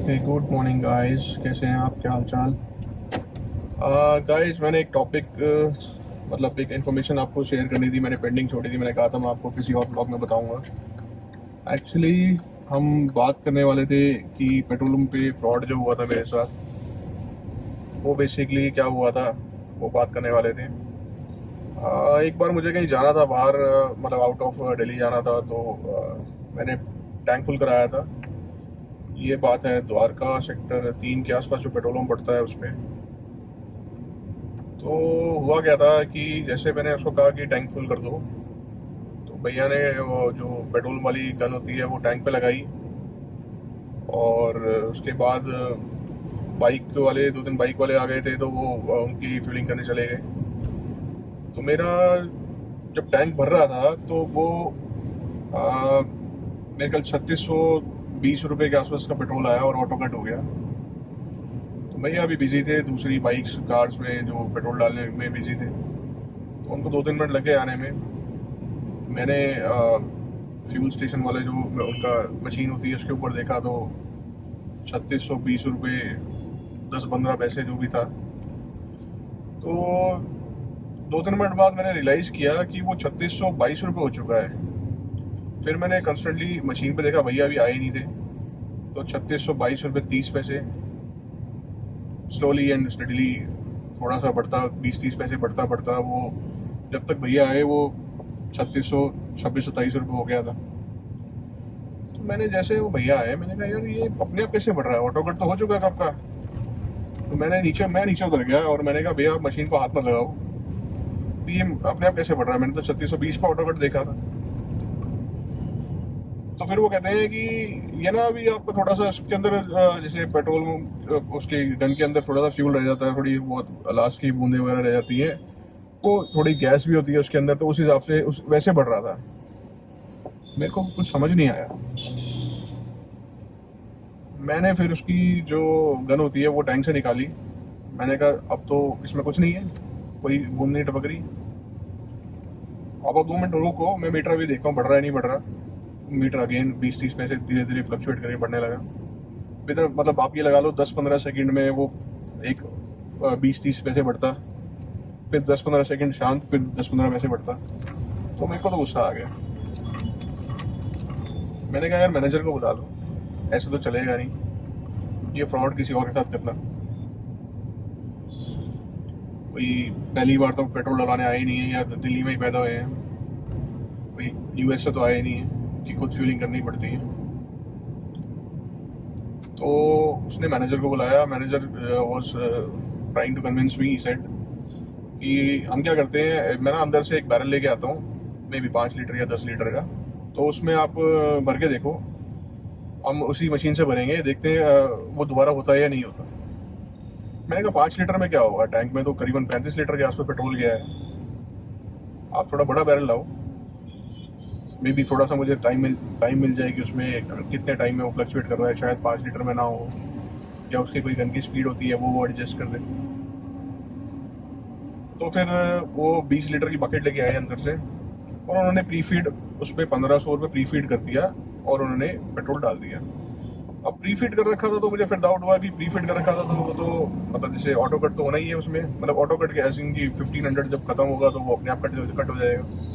Good morning guys, कैसे हैं आप? क्या हाल चाल? गाइस, मैंने एक टॉपिक मतलब एक इन्फॉर्मेशन आपको शेयर करनी थी। मैंने पेंडिंग छोड़ी थी। मैंने कहा था मैं आपको किसी और ब्लॉग में बताऊंगा। एक्चुअली हम बात करने वाले थे कि पेट्रोल पंप पे फ्रॉड जो हुआ था मेरे साथ, वो बेसिकली क्या हुआ था वो बात करने वाले थे। एक बार मुझे कहीं जाना था बाहर, मतलब आउट ऑफ दिल्ली जाना था, तो मैंने टैंक फुल कराया था। ये बात है द्वारका सेक्टर 3 के आसपास जो पेट्रोल पंप पड़ता है उस पर। तो हुआ क्या था कि जैसे मैंने उसको कहा कि टैंक फुल कर दो, तो भैया ने वो जो पेट्रोल वाली गन होती है वो टैंक पे लगाई, और उसके बाद बाइक वाले 2 3 बाइक वाले आ गए थे, तो वो उनकी फिलिंग करने चले गए। तो मेरा जब टैंक भर रहा था तो वो मेरे कल 3620 रुपये के आसपास का पेट्रोल आया और ऑटो कट हो गया। तो भैया अभी बिजी थे दूसरी बाइक्स कार्स में जो पेट्रोल डालने में बिजी थे, तो उनको 2 3 मिनट लगे आने में। मैंने फ्यूल स्टेशन वाले जो उनका मशीन होती है उसके ऊपर देखा, तो 3620 रुपये 10 15 पैसे जो भी था। तो 2 3 मिनट बाद मैंने रियलाइज़ किया कि वो 3622 रुपये हो चुका है। फिर मैंने कंस्टेंटली मशीन पे देखा, भैया अभी आए नहीं थे। तो 3622 रुपये 30 पैसे, स्लोली एंड स्टडीली थोड़ा सा बढ़ता, 20 30 पैसे बढ़ता बढ़ता वो जब तक भैया आए वो 3626 27 रुपये हो गया था। तो मैंने जैसे वो भैया आए, मैंने कहा यार ये अपने आप कैसे बढ़ रहा है, ऑटो कट तो हो चुका है कब का। तो मैं नीचे उतर गया और मैंने कहा भैया आप मशीन को हाथ मत लगाओ, तो ये अपने आप कैसे बढ़ रहा है, मैंने तो 3620 का ऑटो कट देखा था। तो फिर वो कहते हैं कि ये ना अभी आपको थोड़ा सा इसके अंदर जैसे पेट्रोल उसके गन के अंदर थोड़ा सा फ्यूल रह जाता है, थोड़ी बहुत लास्ट की बूंदे वगैरह रह जाती हैं, वो थोड़ी गैस भी होती है उसके अंदर, तो उस हिसाब से उस वैसे बढ़ रहा था। मेरे को कुछ समझ नहीं आया। मैंने फिर उसकी जो गन होती है वो टैंक से निकाली। मैंने कहा अब तो इसमें कुछ नहीं है, कोई बूंद नहीं टपक रही। अब आप 2 मिनट रुको, मैं मीटर भी देखता हूँ बढ़ रहा है नहीं बढ़ रहा। मीटर अगेन 20 30 पैसे धीरे धीरे फ्लक्चुएट करके बढ़ने लगा। फिर मतलब आप ये लगा लो 10 15 सेकंड में वो एक 20 30 पैसे बढ़ता, फिर 10 15 सेकंड शांत, फिर 10 15 पैसे बढ़ता। तो मेरे को तो गुस्सा आ गया। मैंने कहा यार मैनेजर को बुला लो, ऐसे तो चलेगा नहीं, ये फ्रॉड किसी और के साथ करना। कोई पहली बार तो पेट्रोल डलाने आए ही नहीं है, या दिल्ली में ही पैदा हुए हैं, कोई यूएस से तो आए नहीं है कि खुद फ्यूलिंग करनी पड़ती है। तो उसने मैनेजर को बुलाया। Manager was trying to convince me, said कि हम क्या करते हैं, मैं ना अंदर से एक बैरल लेके आता हूँ, मे बी 5 लीटर या 10 लीटर का, तो उसमें आप भर के देखो, हम उसी मशीन से भरेंगे, देखते हैं वो दोबारा होता है या नहीं होता। मैंने कहा 5 लीटर में क्या होगा, टैंक में तो करीबन 35 लीटर के आसपास पेट्रोल गया है, आप थोड़ा बड़ा बैरल लाओ, मे बी थोड़ा सा मुझे टाइम मिल जाएगी उसमें, कितने टाइम में वो फ्लक्चुएट कर रहा है, शायद 5 लीटर में ना हो, या उसकी कोई गन की स्पीड होती है वो एडजस्ट कर दे। तो फिर वो 20 लीटर की बकेट लेके आए अंदर से, और उन्होंने प्री फीड उस पर 1500 रुपये प्री फीड कर दिया, और उन्होंने पेट्रोल डाल दिया। अब प्री फीड कर रखा था तो मुझे फिर डाउट हुआ कि प्री फीड कर रखा था तो वो तो मतलब जैसे ऑटो कट तो होना ही है उसमें, मतलब ऑटो कट के ऐसे कि 1500 जब खत्म होगा तो वो अपने आप कट हो जाएगा।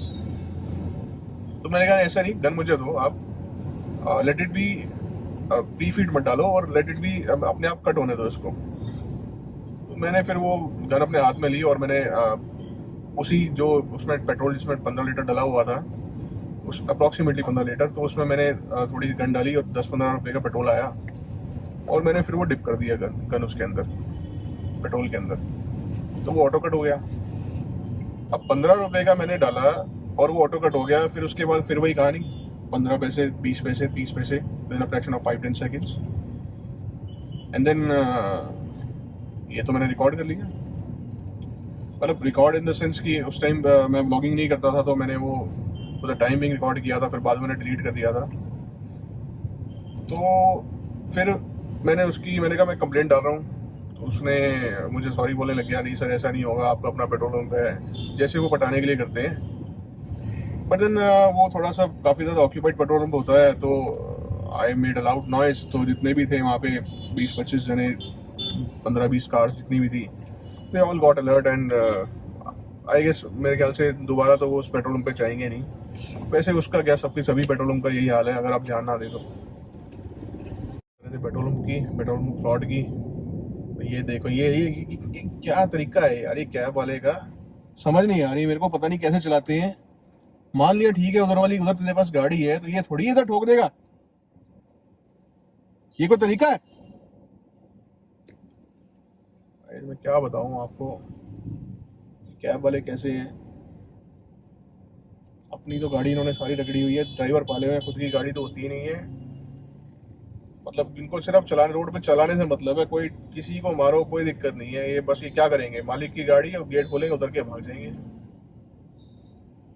तो मैंने कहा ऐसा नहीं, गन मुझे दो आप, let it be, pre feed मत डालो और लेट इट बी अपने आप कट होने दो इसको। तो मैंने फिर वो गन अपने हाथ में ली, और मैंने उसी जो उसमें पेट्रोल जिसमें 15 लीटर डला हुआ था, उस अप्रॉक्सीमेटली 15 लीटर, तो उसमें मैंने थोड़ी सी गन डाली और 10 15 रुपये का पेट्रोल आया, और मैंने फिर वो डिप कर दिया गन उसके अंदर, पेट्रोल के अंदर, तो वो ऑटो कट हो गया। अब 15 रुपये का मैंने डाला और वो ऑटो कट हो गया। फिर उसके बाद फिर वही कहानी, 15 पैसे 20 पैसे 30 पैसे within fraction of 5 10 seconds, and then ये तो मैंने रिकॉर्ड कर लिया। मतलब रिकॉर्ड इन द सेंस कि उस टाइम मैं ब्लॉगिंग नहीं करता था, तो मैंने वो पूरा टाइमिंग रिकॉर्ड किया था, फिर बाद में मैंने डिलीट कर दिया था। तो फिर मैंने कहा मैं कंप्लेंट डाल रहा हूँ, तो उसने मुझे सॉरी बोलने लग गया, नहीं सर ऐसा नहीं होगा, आपका अपना पेट्रोल पंप है, जैसे वो पटाने के लिए करते हैं। बट देन वो थोड़ा सा काफ़ी ज़्यादा ऑक्यूपाइड पेट्रोल पंप होता है, तो I made a loud noise, तो जितने भी थे वहाँ पे 20-25 जने, 15-20 कार्स जितनी भी थी, they all got alert and I guess मेरे ख्याल से दोबारा तो वो उस पेट्रोल पंप पे जाएंगे नहीं। वैसे उसका क्या, सबकी सभी पेट्रोल पंप का यही हाल है, अगर आप ध्यान ना दें तो। पेट्रोल पंप फ्रॉड की, तो ये देखो ये क्या तरीका है यार ये कैब वाले का, समझ नहीं आ रही मेरे को, पता नहीं कैसे चलाते हैं। मान लिया ठीक है, उधर तेरे पास गाड़ी है तो ये थोड़ी इधर ठोक देगा, ये कोई तरीका है? अरे मैं क्या बताऊं आपको, कैब वाले कैसे हैं। अपनी तो गाड़ी इन्होंने सारी रगड़ी हुई है, ड्राइवर पाले हुए हैं, खुद की गाड़ी तो होती ही नहीं है। मतलब इनको सिर्फ चलाने, रोड पे चलाने से मतलब है, कोई किसी को मारो कोई दिक्कत नहीं है, ये बस ये क्या करेंगे, मालिक की गाड़ी और गेट खोलेंगे उतर के भाग जाएंगे,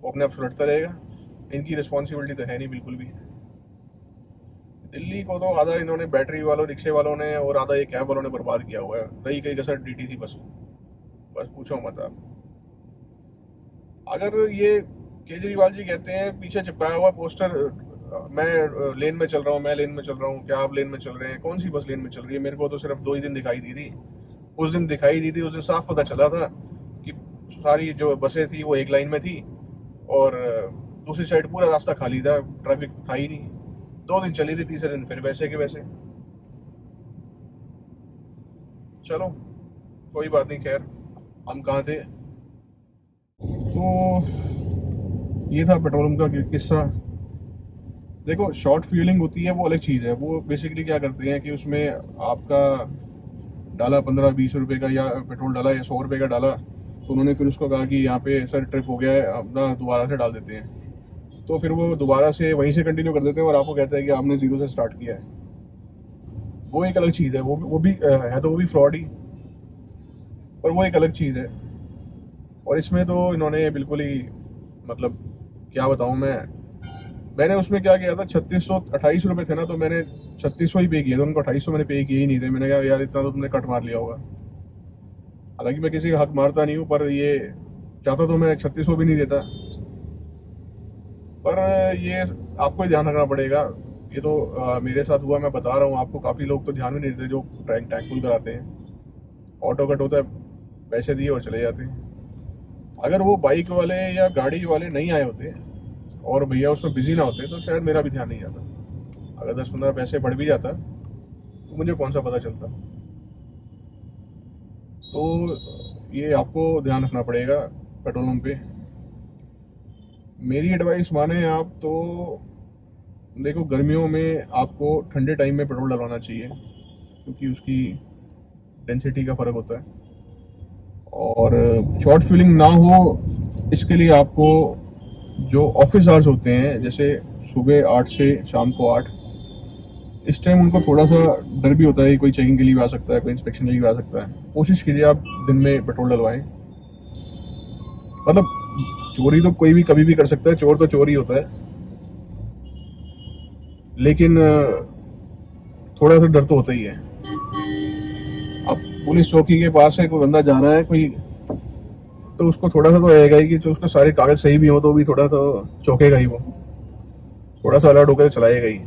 वो अपने आप सुलटता रहेगा। इनकी रिस्पॉन्सिबिलिटी तो है नहीं बिल्कुल भी। दिल्ली को तो आधा इन्होंने बैटरी वालों, रिक्शे वालों ने, और आधा ये कैब वालों ने बर्बाद किया हुआ है। रही कहीं कसर डीटीसी बस पूछो मत आप। अगर ये केजरीवाल जी कहते हैं पीछे चिपकाया हुआ पोस्टर, मैं लेन में चल रहा हूँ, मैं लेन में चल रहा हूँ, क्या आप लेन में चल रहे हैं? कौन सी बस लेन में चल रही है? मेरे को तो सिर्फ 2 ही दिन दिखाई दी थी। उस दिन दिखाई दी थी, उस दिन साफ पता चला था कि सारी जो बसें थी वो एक लाइन में थी और दूसरी साइड पूरा रास्ता खाली था, ट्रैफिक था ही नहीं। 2 दिन चली थी, तीसरे दिन फिर वैसे के वैसे। चलो कोई बात नहीं, खैर हम कहाँ थे। तो ये था पेट्रोल पंप का किस्सा। देखो शॉर्ट फ्यूलिंग होती है वो अलग चीज़ है, वो बेसिकली क्या करते हैं कि उसमें आपका डाला 15-20 रुपये का, या पेट्रोल डाला या 100 रुपये का डाला, तो उन्होंने फिर उसको कहा कि यहाँ पे सर ट्रिप हो गया है, अपना दोबारा से डाल देते हैं। तो फिर वो दोबारा से वहीं से कंटिन्यू कर देते हैं और आपको कहते हैं कि आपने 0 से स्टार्ट किया है। वो एक अलग चीज़ है, वो भी है, तो वो भी फ्रॉड ही, पर वो एक अलग चीज़ है। और इसमें तो इन्होंने बिल्कुल ही, मतलब क्या बताऊँ मैंने उसमें क्या किया था, 28 रुपये थे ना, तो मैंने 3600 ही पे किया था, उनको 2800 मैंने पे किए ही नहीं थे। मैंने कहा यार इतना तो तुमने कट मार लिया होगा। हालांकि मैं किसी का हक मारता नहीं हूँ, पर ये चाहता तो मैं 3600 भी नहीं देता, पर ये आपको ही ध्यान रखना पड़ेगा। ये तो मेरे साथ हुआ, मैं बता रहा हूँ आपको। काफ़ी लोग तो ध्यान भी नहीं देते जो टैंक फुल कराते हैं, ऑटो कट होता है, पैसे दिए और चले जाते हैं। अगर वो बाइक वाले या गाड़ी वाले नहीं आए होते और भैया उसमें बिजी ना होते तो शायद मेरा भी ध्यान नहीं जाता। अगर 10-15 पैसे बढ़ भी जाता तो मुझे कौन सा पता चलता। तो ये आपको ध्यान रखना पड़ेगा पेट्रोल पंप पे। मेरी एडवाइस माने आप तो देखो, गर्मियों में आपको ठंडे टाइम में पेट्रोल डलवाना चाहिए, क्योंकि उसकी डेंसिटी का फ़र्क होता है। और शॉर्ट फ्यूलिंग ना हो इसके लिए आपको जो ऑफिस आवर्स होते हैं, जैसे सुबह 8 से शाम को 8, इस टाइम उनको थोड़ा सा डर भी होता है, कोई चेकिंग के लिए भी आ सकता है, कोई इंस्पेक्शन के लिए भी आ सकता है। कोशिश कीजिए आप दिन में पेट्रोल डलवाएं। मतलब चोरी तो कोई भी कभी भी कर सकता है, चोर तो चोर ही होता है, लेकिन थोड़ा सा डर तो होता ही है। अब पुलिस चौकी के पास है, कोई बंदा जा रहा है कोई, तो उसको थोड़ा सा तो रहेगा ही कि जो उसका सारे कागज सही भी हो तो भी थोड़ा सा चौंकेगा ही, वो थोड़ा सा अलर्ट होकर चलाएगा ही।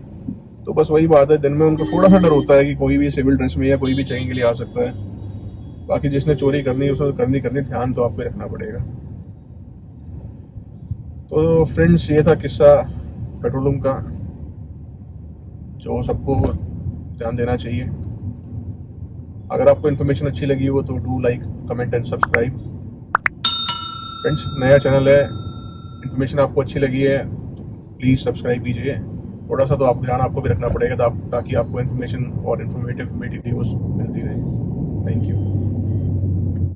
तो बस वही बात है, दिन में उनको थोड़ा सा डर होता है कि कोई भी सिविल ड्रेस में या कोई भी चेकिंग के लिए आ सकता है। बाकी जिसने चोरी करनी है उसने करनी ध्यान तो आपको रखना पड़ेगा। तो फ्रेंड्स, ये था किस्सा पेट्रोल पंप का, जो सबको ध्यान देना चाहिए। अगर आपको इन्फॉर्मेशन अच्छी लगी हो तो do like, comment and subscribe. Friends, नया चैनल है, इन्फॉर्मेशन आपको अच्छी लगी है प्लीज़ सब्सक्राइब कीजिए। थोड़ा सा तो आप ध्यान आपको भी रखना पड़ेगा ताकि आपको इन्फॉर्मेशन और इन्फॉर्मेटिव वीडियोस मिलती रहे। Thank you.